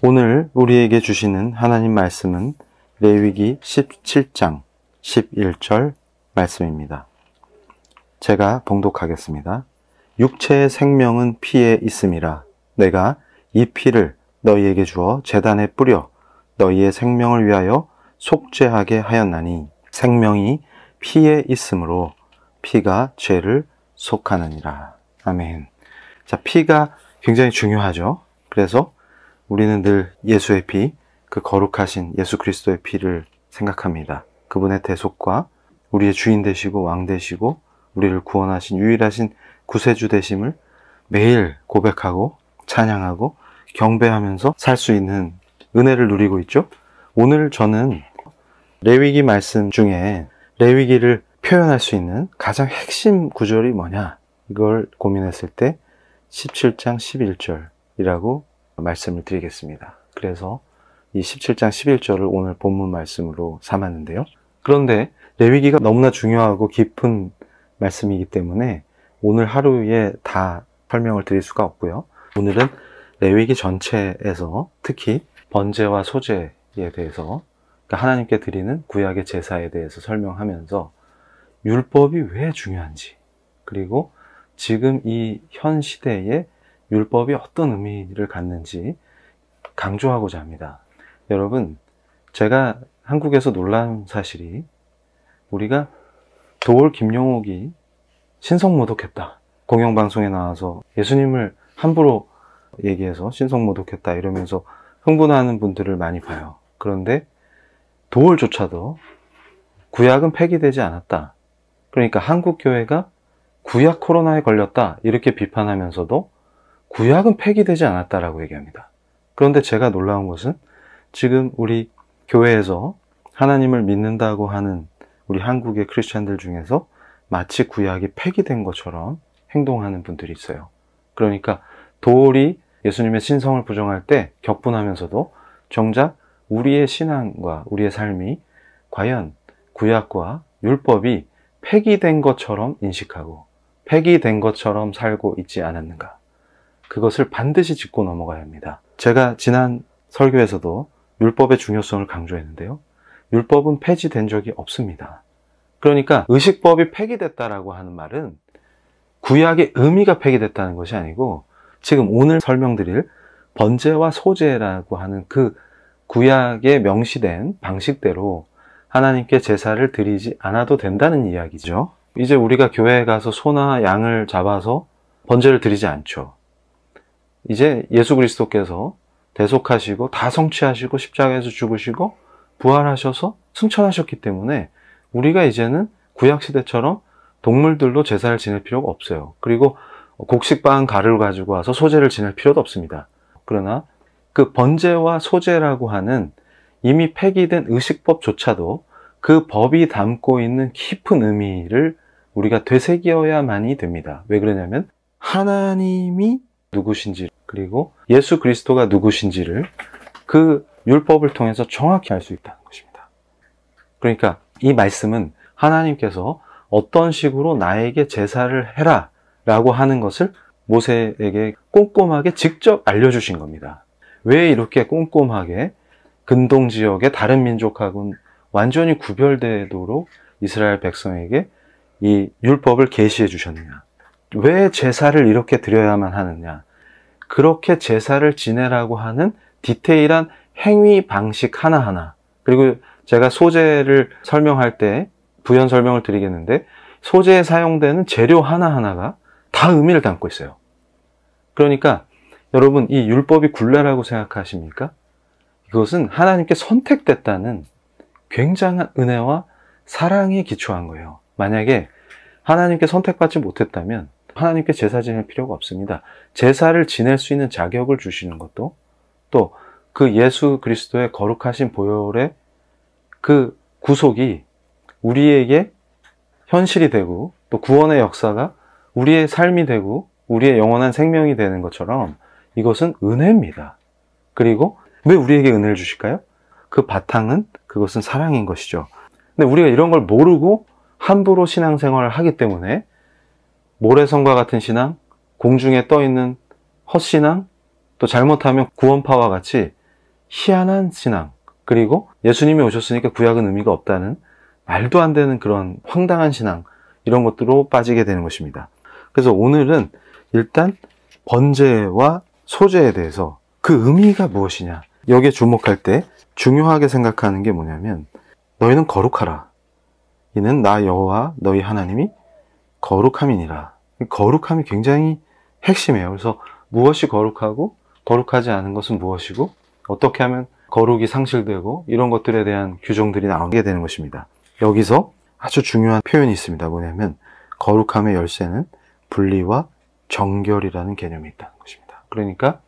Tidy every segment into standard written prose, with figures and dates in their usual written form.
오늘 우리에게 주시는 하나님 말씀은 레위기 17장 11절 말씀입니다. 제가 봉독하겠습니다. 육체의 생명은 피에 있음이라. 내가 이 피를 너희에게 주어 제단에 뿌려 너희의 생명을 위하여 속죄하게 하였나니 생명이 피에 있으므로 피가 죄를 속하느니라. 아멘. 자, 피가 굉장히 중요하죠. 그래서 우리는 늘 예수의 피, 그 거룩하신 예수 그리스도의 피를 생각합니다. 그분의 대속과 우리의 주인 되시고 왕 되시고 우리를 구원하신 유일하신 구세주 되심을 매일 고백하고 찬양하고 경배하면서 살 수 있는 은혜를 누리고 있죠. 오늘 저는 레위기 말씀 중에 레위기를 표현할 수 있는 가장 핵심 구절이 뭐냐, 이걸 고민했을 때 17장 11절이라고 말씀을 드리겠습니다. 그래서 이 17장 11절을 오늘 본문 말씀으로 삼았는데요. 그런데 레위기가 너무나 중요하고 깊은 말씀이기 때문에 오늘 하루에 다 설명을 드릴 수가 없고요. 오늘은 레위기 전체에서 특히 번제와 소제에 대해서, 그러니까 하나님께 드리는 구약의 제사에 대해서 설명하면서 율법이 왜 중요한지, 그리고 지금 이 현 시대에 율법이 어떤 의미를 갖는지 강조하고자 합니다. 여러분, 제가 한국에서 놀라운 사실이, 우리가 도올 김용옥이 신성모독했다, 공영방송에 나와서 예수님을 함부로 얘기해서 신성모독했다 이러면서 흥분하는 분들을 많이 봐요. 그런데 도올조차도 구약은 폐기되지 않았다, 그러니까 한국교회가 구약 코로나에 걸렸다 이렇게 비판하면서도 구약은 폐기되지 않았다라고 얘기합니다. 그런데 제가 놀라운 것은 지금 우리 교회에서 하나님을 믿는다고 하는 우리 한국의 크리스찬들 중에서 마치 구약이 폐기된 것처럼 행동하는 분들이 있어요. 그러니까 도올이 예수님의 신성을 부정할 때 격분하면서도 정작 우리의 신앙과 우리의 삶이 과연 구약과 율법이 폐기된 것처럼 인식하고 폐기된 것처럼 살고 있지 않았는가, 그것을 반드시 짚고 넘어가야 합니다. 제가 지난 설교에서도 율법의 중요성을 강조했는데요. 율법은 폐지된 적이 없습니다. 그러니까 의식법이 폐기됐다라고 하는 말은 구약의 의미가 폐기됐다는 것이 아니고, 지금 오늘 설명드릴 번제와 소제라고 하는 그 구약에 명시된 방식대로 하나님께 제사를 드리지 않아도 된다는 이야기죠. 이제 우리가 교회에 가서 소나 양을 잡아서 번제를 드리지 않죠. 이제 예수 그리스도께서 대속하시고 다 성취하시고 십자가에서 죽으시고 부활하셔서 승천하셨기 때문에 우리가 이제는 구약시대처럼 동물들로 제사를 지낼 필요가 없어요. 그리고 곡식빵 가루를 가지고 와서 소제를 지낼 필요도 없습니다. 그러나 그 번제와 소제라고 하는 이미 폐기된 의식법조차도 그 법이 담고 있는 깊은 의미를 우리가 되새겨야만이 됩니다. 왜 그러냐면 하나님이 누구신지, 그리고 예수 그리스도가 누구신지를 그 율법을 통해서 정확히 알 수 있다는 것입니다. 그러니까 이 말씀은 하나님께서 어떤 식으로 나에게 제사를 해라 라고 하는 것을 모세에게 꼼꼼하게 직접 알려주신 겁니다. 왜 이렇게 꼼꼼하게 근동지역의 다른 민족하고는 완전히 구별되도록 이스라엘 백성에게 이 율법을 계시해 주셨느냐, 왜 제사를 이렇게 드려야만 하느냐, 그렇게 제사를 지내라고 하는 디테일한 행위 방식 하나하나, 그리고 제가 소제를 설명할 때 부연 설명을 드리겠는데 소제에 사용되는 재료 하나하나가 다 의미를 담고 있어요. 그러니까 여러분, 이 율법이 굴레라고 생각하십니까? 이것은 하나님께 선택됐다는 굉장한 은혜와 사랑에 기초한 거예요. 만약에 하나님께 선택받지 못했다면 하나님께 제사 지낼 필요가 없습니다. 제사를 지낼 수 있는 자격을 주시는 것도, 또 그 예수 그리스도의 거룩하신 보혈의 그 구속이 우리에게 현실이 되고, 또 구원의 역사가 우리의 삶이 되고 우리의 영원한 생명이 되는 것처럼 이것은 은혜입니다. 그리고 왜 우리에게 은혜를 주실까요? 그 바탕은, 그것은 사랑인 것이죠. 근데 우리가 이런 걸 모르고 함부로 신앙생활을 하기 때문에 모래성과 같은 신앙, 공중에 떠있는 헛신앙, 또 잘못하면 구원파와 같이 희한한 신앙, 그리고 예수님이 오셨으니까 구약은 의미가 없다는 말도 안 되는 그런 황당한 신앙, 이런 것들로 빠지게 되는 것입니다. 그래서 오늘은 일단 번제와 소제에 대해서 그 의미가 무엇이냐, 여기에 주목할 때 중요하게 생각하는 게 뭐냐면, 너희는 거룩하라. 이는 나 여호와 너희 하나님이 거룩함이니라. 거룩함이 굉장히 핵심이에요. 그래서 무엇이 거룩하고 거룩하지 않은 것은 무엇이고, 어떻게 하면 거룩이 상실되고, 이런 것들에 대한 규정들이 나오게 되는 것입니다. 여기서 아주 중요한 표현이 있습니다. 뭐냐면 거룩함의 열쇠는 분리와 정결이라는 개념이 있다는 것입니다. 그러니까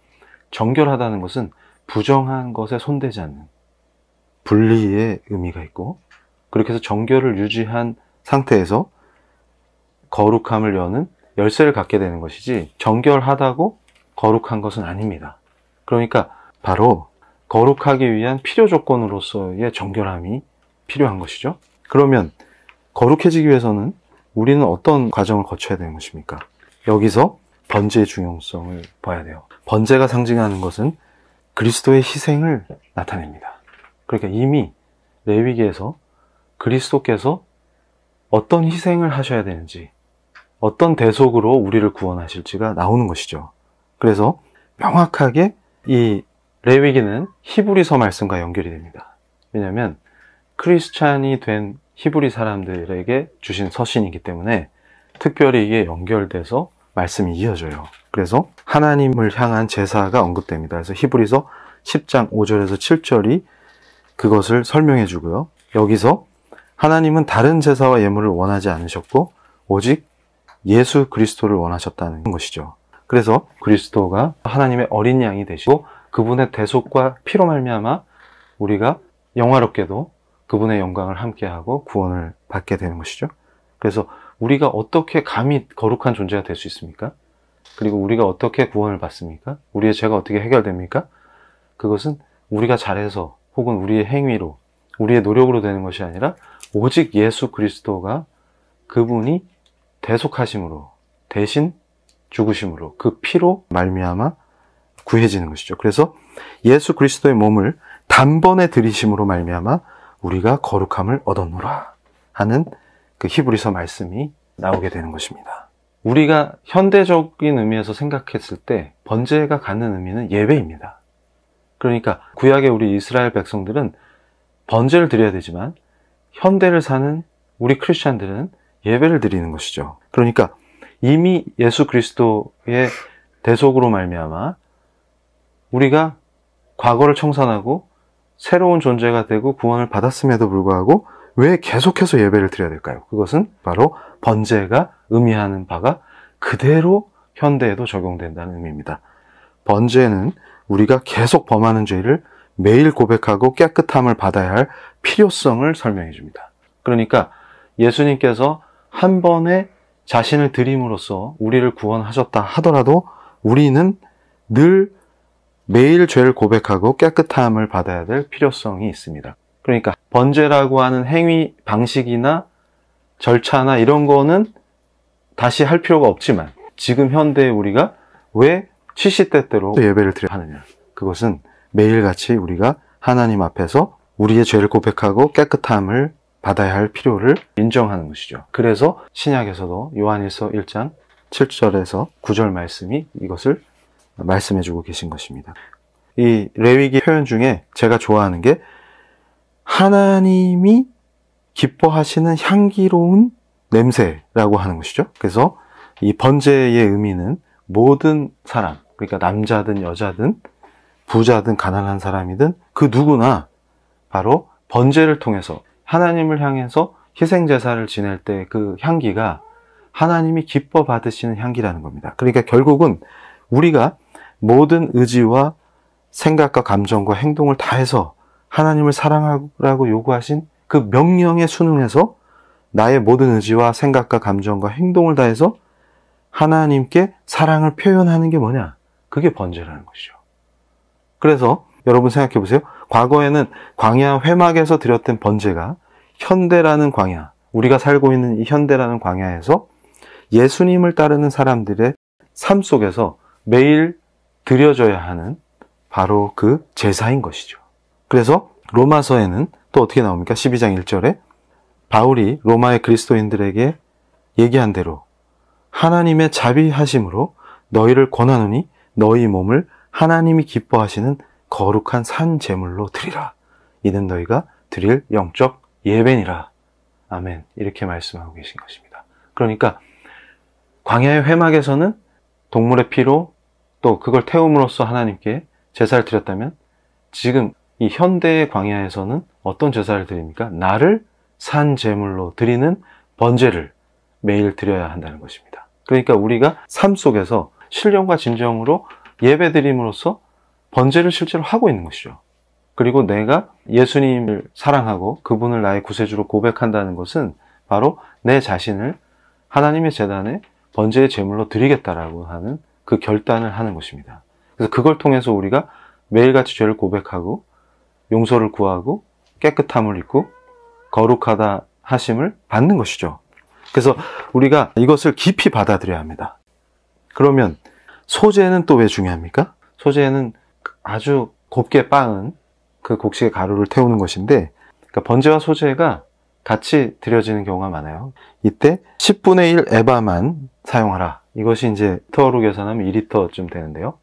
정결하다는 것은 부정한 것에 손대지 않는 분리의 의미가 있고, 그렇게 해서 정결을 유지한 상태에서 거룩함을 여는 열쇠를 갖게 되는 것이지, 정결하다고 거룩한 것은 아닙니다. 그러니까 바로 거룩하기 위한 필요 조건으로서의 정결함이 필요한 것이죠. 그러면 거룩해지기 위해서는 우리는 어떤 과정을 거쳐야 되는 것입니까? 여기서 번제의 중요성을 봐야 돼요. 번제가 상징하는 것은 그리스도의 희생을 나타냅니다. 그러니까 이미 레위기에서 그리스도께서 어떤 희생을 하셔야 되는지, 어떤 대속으로 우리를 구원하실지가 나오는 것이죠. 그래서 명확하게 이 레위기는 히브리서 말씀과 연결이 됩니다. 왜냐하면 크리스찬이 된 히브리 사람들에게 주신 서신이기 때문에 특별히 이게 연결돼서 말씀이 이어져요. 그래서 하나님을 향한 제사가 언급됩니다. 그래서 히브리서 10장 5절에서 7절이 그것을 설명해 주고요. 여기서 하나님은 다른 제사와 예물을 원하지 않으셨고 오직 예수 그리스도를 원하셨다는 것이죠. 그래서 그리스도가 하나님의 어린 양이 되시고 그분의 대속과 피로 말미암아 우리가 영화롭게도 그분의 영광을 함께하고 구원을 받게 되는 것이죠. 그래서 우리가 어떻게 감히 거룩한 존재가 될 수 있습니까? 그리고 우리가 어떻게 구원을 받습니까? 우리의 죄가 어떻게 해결됩니까? 그것은 우리가 잘해서 혹은 우리의 행위로, 우리의 노력으로 되는 것이 아니라 오직 예수 그리스도가 그분이 대속하심으로, 대신 죽으심으로, 그 피로 말미암아 구해지는 것이죠. 그래서 예수 그리스도의 몸을 단번에 들이심으로 말미암아 우리가 거룩함을 얻었노라 하는 그 히브리서 말씀이 나오게 되는 것입니다. 우리가 현대적인 의미에서 생각했을 때 번제가 갖는 의미는 예배입니다. 그러니까 구약의 우리 이스라엘 백성들은 번제를 드려야 되지만 현대를 사는 우리 크리스찬들은 예배를 드리는 것이죠. 그러니까 이미 예수 그리스도의 대속으로 말미암아 우리가 과거를 청산하고 새로운 존재가 되고 구원을 받았음에도 불구하고 왜 계속해서 예배를 드려야 될까요? 그것은 바로 번제가 의미하는 바가 그대로 현대에도 적용된다는 의미입니다. 번제는 우리가 계속 범하는 죄를 매일 고백하고 깨끗함을 받아야 할 필요성을 설명해 줍니다. 그러니까 예수님께서 한 번에 자신을 드림으로써 우리를 구원하셨다 하더라도 우리는 늘 매일 죄를 고백하고 깨끗함을 받아야 될 필요성이 있습니다. 그러니까 번제라고 하는 행위 방식이나 절차나 이런 거는 다시 할 필요가 없지만 지금 현대에 우리가 왜 70대 때로 예배를 드려야 하느냐, 그것은 매일같이 우리가 하나님 앞에서 우리의 죄를 고백하고 깨끗함을 받아야 할 필요를 인정하는 것이죠. 그래서 신약에서도 요한일서 1장 7절에서 9절 말씀이 이것을 말씀해주고 계신 것입니다. 이 레위기 표현 중에 제가 좋아하는 게 하나님이 기뻐하시는 향기로운 냄새라고 하는 것이죠. 그래서 이 번제의 의미는 모든 사람, 그러니까 남자든 여자든 부자든 가난한 사람이든 그 누구나 바로 번제를 통해서 하나님을 향해서 희생제사를 지낼 때 그 향기가 하나님이 기뻐 받으시는 향기라는 겁니다. 그러니까 결국은 우리가 모든 의지와 생각과 감정과 행동을 다해서 하나님을 사랑하라고 요구하신 그 명령에 순응해서 나의 모든 의지와 생각과 감정과 행동을 다해서 하나님께 사랑을 표현하는 게 뭐냐? 그게 번제라는 것이죠. 그래서 여러분 생각해 보세요. 과거에는 광야 회막에서 드렸던 번제가 현대라는 광야, 우리가 살고 있는 이 현대라는 광야에서 예수님을 따르는 사람들의 삶 속에서 매일 드려져야 하는 바로 그 제사인 것이죠. 그래서 로마서에는 또 어떻게 나옵니까? 12장 1절에 바울이 로마의 그리스도인들에게 얘기한 대로 하나님의 자비하심으로 너희를 권하노니 너희 몸을 하나님이 기뻐하시는 거룩한 산 제물로 드리라. 이는 너희가 드릴 영적 예배니라. 아멘. 이렇게 말씀하고 계신 것입니다. 그러니까 광야의 회막에서는 동물의 피로 또 그걸 태움으로써 하나님께 제사를 드렸다면 지금 이 현대의 광야에서는 어떤 제사를 드립니까? 나를 산 제물로 드리는 번제를 매일 드려야 한다는 것입니다. 그러니까 우리가 삶 속에서 신령과 진정으로 예배 드림으로써 번제를 실제로 하고 있는 것이죠. 그리고 내가 예수님을 사랑하고 그분을 나의 구세주로 고백한다는 것은 바로 내 자신을 하나님의 제단에 번제의 제물로 드리겠다라고 하는 그 결단을 하는 것입니다. 그래서 그걸 통해서 우리가 매일같이 죄를 고백하고 용서를 구하고 깨끗함을 입고 거룩하다 하심을 받는 것이죠. 그래서 우리가 이것을 깊이 받아들여야 합니다. 그러면 소재는 또 왜 중요합니까? 소재는 아주 곱게 빻은 그 곡식의 가루를 태우는 것인데, 그러니까 번제와 소재가 같이 드려지는 경우가 많아요. 이때 10분의 1 에바만 사용하라. 이것이 이제 리터로 계산하면 2리터쯤 되는데요.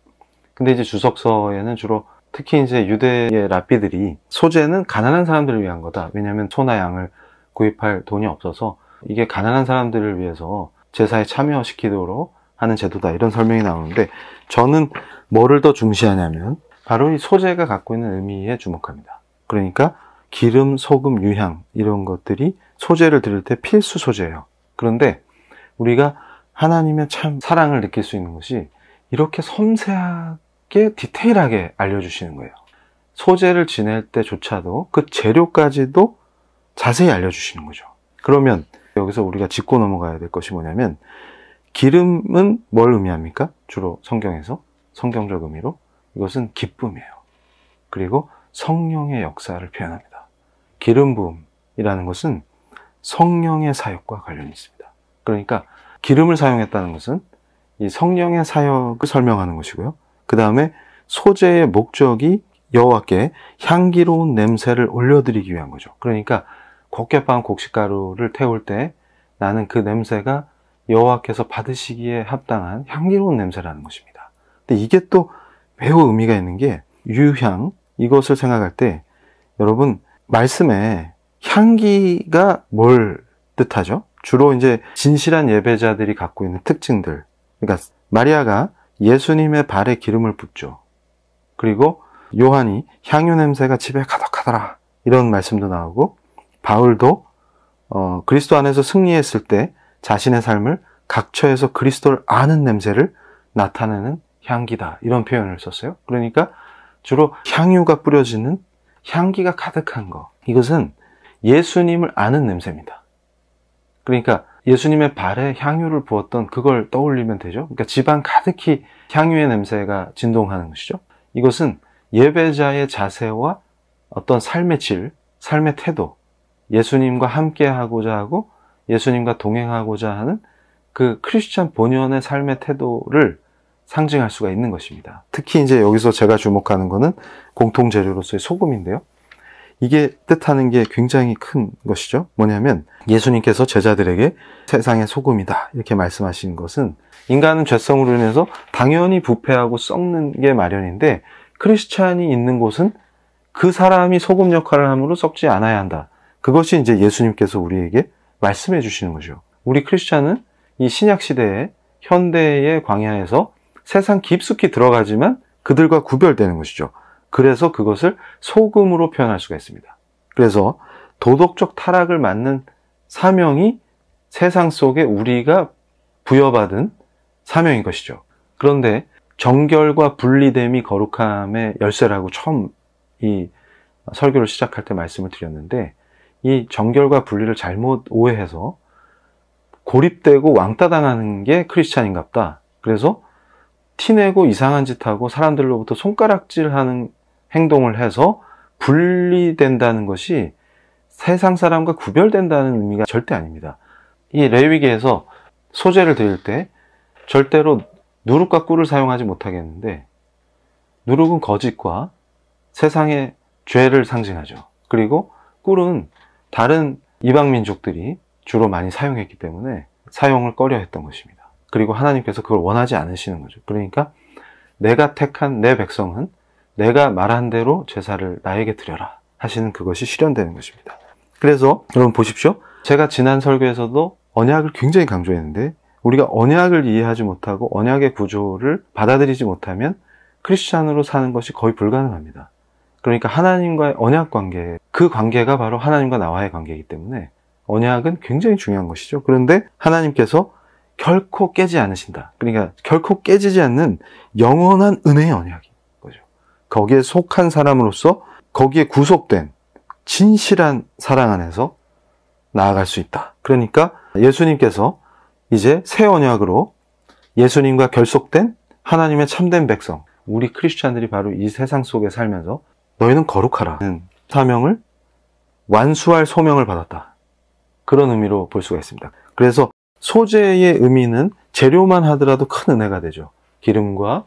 근데 이제 주석서에는 주로 특히 이제 유대의 랍비들이 소재는 가난한 사람들을 위한 거다. 왜냐하면 소나 양을 구입할 돈이 없어서 이게 가난한 사람들을 위해서 제사에 참여시키도록 하는 제도다. 이런 설명이 나오는데 저는 뭐를 더 중시하냐면 바로 이 소재가 갖고 있는 의미에 주목합니다. 그러니까 기름, 소금, 유향 이런 것들이 소재를 드릴 때 필수 소재예요. 그런데 우리가 하나님의 참 사랑을 느낄 수 있는 것이 이렇게 섬세하게 디테일하게 알려주시는 거예요. 소재를 지낼 때조차도 그 재료까지도 자세히 알려주시는 거죠. 그러면 여기서 우리가 짚고 넘어가야 될 것이 뭐냐면 기름은 뭘 의미합니까? 주로 성경에서 성경적 의미로 이것은 기쁨이에요. 그리고 성령의 역사를 표현합니다. 기름 부음이라는 것은 성령의 사역과 관련이 있습니다. 그러니까 기름을 사용했다는 것은 이 성령의 사역을 설명하는 것이고요. 그 다음에 소재의 목적이 여호와께 향기로운 냄새를 올려드리기 위한 거죠. 그러니까 곱게 빻은 곡식가루를 태울 때 나는 그 냄새가 여호와께서 받으시기에 합당한 향기로운 냄새라는 것입니다. 근데 이게 또 매우 의미가 있는 게 유향, 이것을 생각할 때 여러분 말씀에 향기가 뭘 뜻하죠? 주로 이제 진실한 예배자들이 갖고 있는 특징들. 그러니까 마리아가 예수님의 발에 기름을 붓죠. 그리고 요한이 향유 냄새가 집에 가득하더라. 이런 말씀도 나오고 바울도 그리스도 안에서 승리했을 때 자신의 삶을 각처에서 그리스도를 아는 냄새를 나타내는 향기다. 이런 표현을 썼어요. 그러니까 주로 향유가 뿌려지는 향기가 가득한 거. 이것은 예수님을 아는 냄새입니다. 그러니까 예수님의 발에 향유를 부었던 그걸 떠올리면 되죠. 그러니까 집안 가득히 향유의 냄새가 진동하는 것이죠. 이것은 예배자의 자세와 어떤 삶의 질, 삶의 태도, 예수님과 함께 하고자 하고 예수님과 동행하고자 하는 그 크리스찬 본연의 삶의 태도를 상징할 수가 있는 것입니다. 특히 이제 여기서 제가 주목하는 것은 공통재료로서의 소금인데요. 이게 뜻하는 게 굉장히 큰 것이죠. 뭐냐면 예수님께서 제자들에게 세상의 소금이다 이렇게 말씀하신 것은 인간은 죄성으로 인해서 당연히 부패하고 썩는 게 마련인데 크리스찬이 있는 곳은 그 사람이 소금 역할을 함으로 썩지 않아야 한다. 그것이 이제 예수님께서 우리에게 말씀해 주시는 거죠. 우리 크리스찬은 이 신약시대의 현대의 광야에서 세상 깊숙이 들어가지만 그들과 구별되는 것이죠. 그래서 그것을 소금으로 표현할 수가 있습니다. 그래서 도덕적 타락을 막는 사명이 세상 속에 우리가 부여받은 사명인 것이죠. 그런데 정결과 분리됨이 거룩함의 열쇠라고 처음 이 설교를 시작할 때 말씀을 드렸는데 이 정결과 분리를 잘못 오해해서 고립되고 왕따 당하는 게 크리스찬인갑다. 그래서 티내고 이상한 짓 하고 사람들로부터 손가락질하는 행동을 해서 분리된다는 것이 세상 사람과 구별된다는 의미가 절대 아닙니다. 이 레위기에서 소재를 드릴 때 절대로 누룩과 꿀을 사용하지 못하겠는데 누룩은 거짓과 세상의 죄를 상징하죠. 그리고 꿀은 다른 이방 민족들이 주로 많이 사용했기 때문에 사용을 꺼려 했던 것입니다. 그리고 하나님께서 그걸 원하지 않으시는 거죠. 그러니까 내가 택한 내 백성은 내가 말한 대로 제사를 나에게 드려라 하시는 그것이 실현되는 것입니다. 그래서 여러분 보십시오. 제가 지난 설교에서도 언약을 굉장히 강조했는데 우리가 언약을 이해하지 못하고 언약의 구조를 받아들이지 못하면 크리스찬으로 사는 것이 거의 불가능합니다. 그러니까 하나님과의 언약 관계, 그 관계가 바로 하나님과 나와의 관계이기 때문에 언약은 굉장히 중요한 것이죠. 그런데 하나님께서 결코 깨지 않으신다. 그러니까 결코 깨지지 않는 영원한 은혜의 언약인 거죠. 거기에 속한 사람으로서 거기에 구속된 진실한 사랑 안에서 나아갈 수 있다. 그러니까 예수님께서 이제 새 언약으로 예수님과 결속된 하나님의 참된 백성, 우리 크리스찬들이 바로 이 세상 속에 살면서 너희는 거룩하라는 사명을 완수할 소명을 받았다. 그런 의미로 볼 수가 있습니다. 그래서 소재의 의미는 재료만 하더라도 큰 은혜가 되죠. 기름과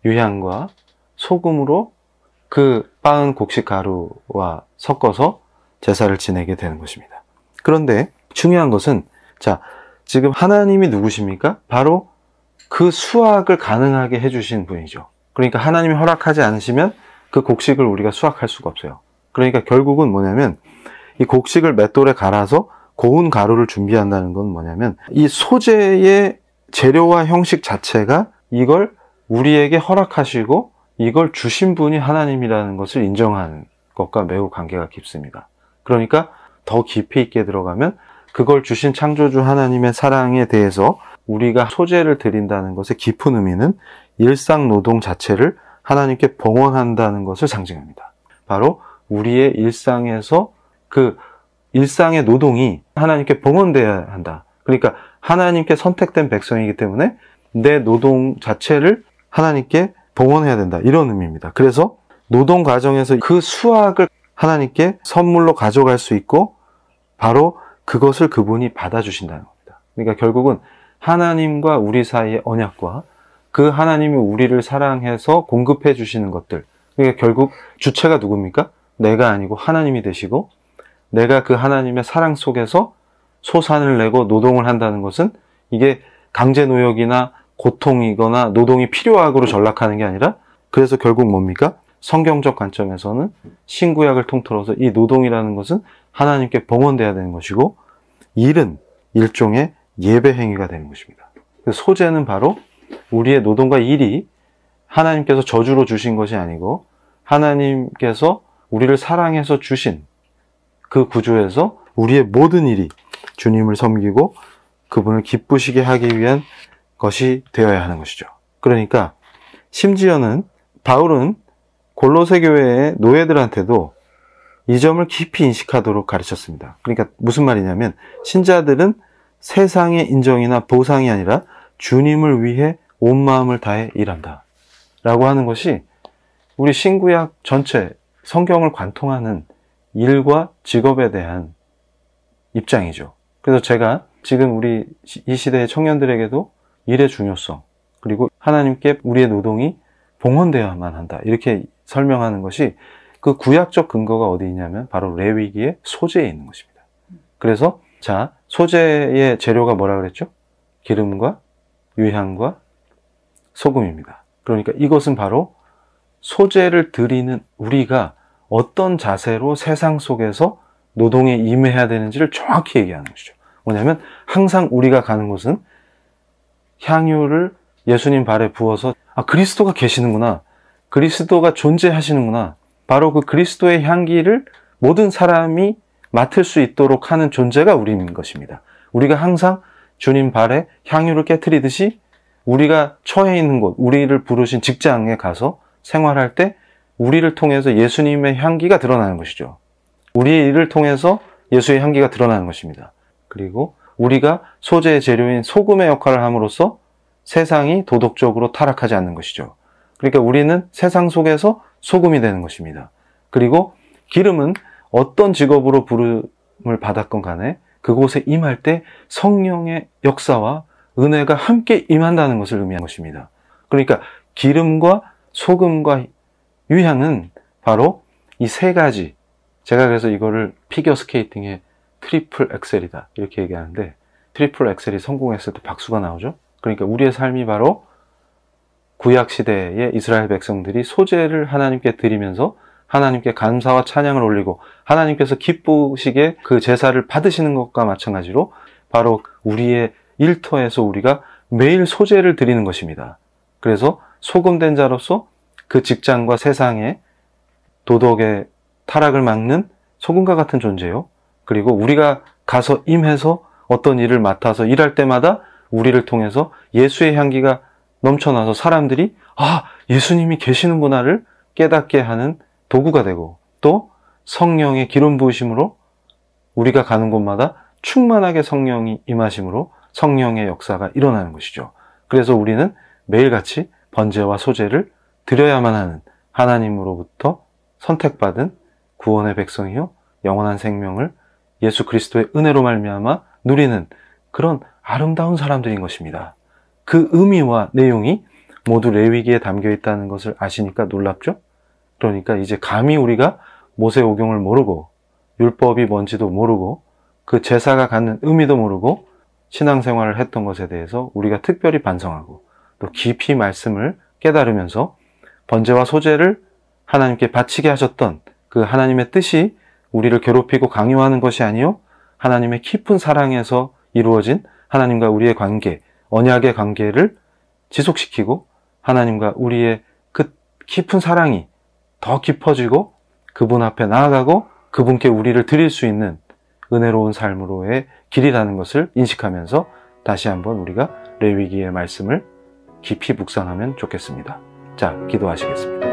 유향과 소금으로 그 빻은 곡식 가루와 섞어서 제사를 지내게 되는 것입니다. 그런데 중요한 것은 자, 지금 하나님이 누구십니까? 바로 그 수확을 가능하게 해주신 분이죠. 그러니까 하나님이 허락하지 않으시면 그 곡식을 우리가 수확할 수가 없어요. 그러니까 결국은 뭐냐면 이 곡식을 맷돌에 갈아서 고운 가루를 준비한다는 건 뭐냐면 이 소재의 재료와 형식 자체가 이걸 우리에게 허락하시고 이걸 주신 분이 하나님이라는 것을 인정하는 것과 매우 관계가 깊습니다. 그러니까 더 깊이 있게 들어가면 그걸 주신 창조주 하나님의 사랑에 대해서 우리가 소재를 드린다는 것의 깊은 의미는 일상 노동 자체를 하나님께 봉헌한다는 것을 상징합니다. 바로 우리의 일상에서 그 일상의 노동이 하나님께 봉헌되어야 한다. 그러니까 하나님께 선택된 백성이기 때문에 내 노동 자체를 하나님께 봉헌해야 된다. 이런 의미입니다. 그래서 노동 과정에서 그 수확을 하나님께 선물로 가져갈 수 있고 바로 그것을 그분이 받아주신다는 겁니다. 그러니까 결국은 하나님과 우리 사이의 언약과 그 하나님이 우리를 사랑해서 공급해 주시는 것들, 그러니까 결국 주체가 누굽니까? 내가 아니고 하나님이 되시고 내가 그 하나님의 사랑 속에서 소산을 내고 노동을 한다는 것은 이게 강제노역이나 고통이거나 노동이 필요악으로 전락하는 게 아니라 그래서 결국 뭡니까? 성경적 관점에서는 신구약을 통틀어서 이 노동이라는 것은 하나님께 봉헌돼야 되는 것이고 일은 일종의 예배 행위가 되는 것입니다. 소재는 바로 우리의 노동과 일이 하나님께서 저주로 주신 것이 아니고 하나님께서 우리를 사랑해서 주신 그 구조에서 우리의 모든 일이 주님을 섬기고 그분을 기쁘시게 하기 위한 것이 되어야 하는 것이죠. 그러니까 심지어는 바울은 골로새 교회의 노예들한테도 이 점을 깊이 인식하도록 가르쳤습니다. 그러니까 무슨 말이냐면 신자들은 세상의 인정이나 보상이 아니라 주님을 위해 온 마음을 다해 일한다 라고 하는 것이 우리 신구약 전체 성경을 관통하는 일과 직업에 대한 입장이죠. 그래서 제가 지금 우리 이 시대의 청년들에게도 일의 중요성 그리고 하나님께 우리의 노동이 봉헌되어야만 한다 이렇게 설명하는 것이 그 구약적 근거가 어디 있냐면 바로 레위기의 소재에 있는 것입니다. 그래서 자, 소재의 재료가 뭐라 그랬죠? 기름과 유향과 소금입니다. 그러니까 이것은 바로 소재를 드리는 우리가 어떤 자세로 세상 속에서 노동에 임해야 되는지를 정확히 얘기하는 것이죠. 뭐냐면 항상 우리가 가는 곳은 향유를 예수님 발에 부어서 아, 그리스도가 계시는구나. 그리스도가 존재하시는구나. 바로 그 그리스도의 향기를 모든 사람이 맡을 수 있도록 하는 존재가 우리인 것입니다. 우리가 항상 주님 발에 향유를 깨트리듯이 우리가 처해 있는 곳, 우리를 부르신 직장에 가서 생활할 때 우리를 통해서 예수님의 향기가 드러나는 것이죠. 우리의 일을 통해서 예수의 향기가 드러나는 것입니다. 그리고 우리가 소재의 재료인 소금의 역할을 함으로써 세상이 도덕적으로 타락하지 않는 것이죠. 그러니까 우리는 세상 속에서 소금이 되는 것입니다. 그리고 기름은 어떤 직업으로 부름을 받았건 간에 그곳에 임할 때 성령의 역사와 은혜가 함께 임한다는 것을 의미하는 것입니다. 그러니까 기름과 소금과 유향은 바로 이 세 가지, 제가 그래서 이거를 피겨 스케이팅의 트리플 엑셀이다 이렇게 얘기하는데, 트리플 엑셀이 성공했을 때 박수가 나오죠. 그러니까 우리의 삶이 바로 구약 시대의 이스라엘 백성들이 소제를 하나님께 드리면서 하나님께 감사와 찬양을 올리고 하나님께서 기쁘시게 그 제사를 받으시는 것과 마찬가지로 바로 우리의 일터에서 우리가 매일 소제를 드리는 것입니다. 그래서 소금된 자로서 그 직장과 세상의 도덕의 타락을 막는 소금과 같은 존재요. 그리고 우리가 가서 임해서 어떤 일을 맡아서 일할 때마다 우리를 통해서 예수의 향기가 넘쳐나서 사람들이 예수님이 계시는구나를 깨닫게 하는 도구가 되고, 또 성령의 기름 부으심으로 우리가 가는 곳마다 충만하게 성령이 임하심으로 성령의 역사가 일어나는 것이죠. 그래서 우리는 매일같이 번제와 소제를 드려야만 하는 하나님으로부터 선택받은 구원의 백성이요 영원한 생명을 예수 그리스도의 은혜로 말미암아 누리는 그런 아름다운 사람들인 것입니다. 그 의미와 내용이 모두 레위기에 담겨 있다는 것을 아시니까 놀랍죠? 그러니까 이제 감히 우리가 모세오경을 모르고 율법이 뭔지도 모르고 그 제사가 갖는 의미도 모르고 신앙생활을 했던 것에 대해서 우리가 특별히 반성하고 또 깊이 말씀을 깨달으면서 번제와 소제를 하나님께 바치게 하셨던 그 하나님의 뜻이 우리를 괴롭히고 강요하는 것이 아니요 하나님의 깊은 사랑에서 이루어진 하나님과 우리의 관계, 언약의 관계를 지속시키고 하나님과 우리의 그 깊은 사랑이 더 깊어지고 그분 앞에 나아가고 그분께 우리를 드릴 수 있는 은혜로운 삶으로의 길이라는 것을 인식하면서 다시 한번 우리가 레위기의 말씀을 깊이 묵상하면 좋겠습니다. 자, 기도하시겠습니다.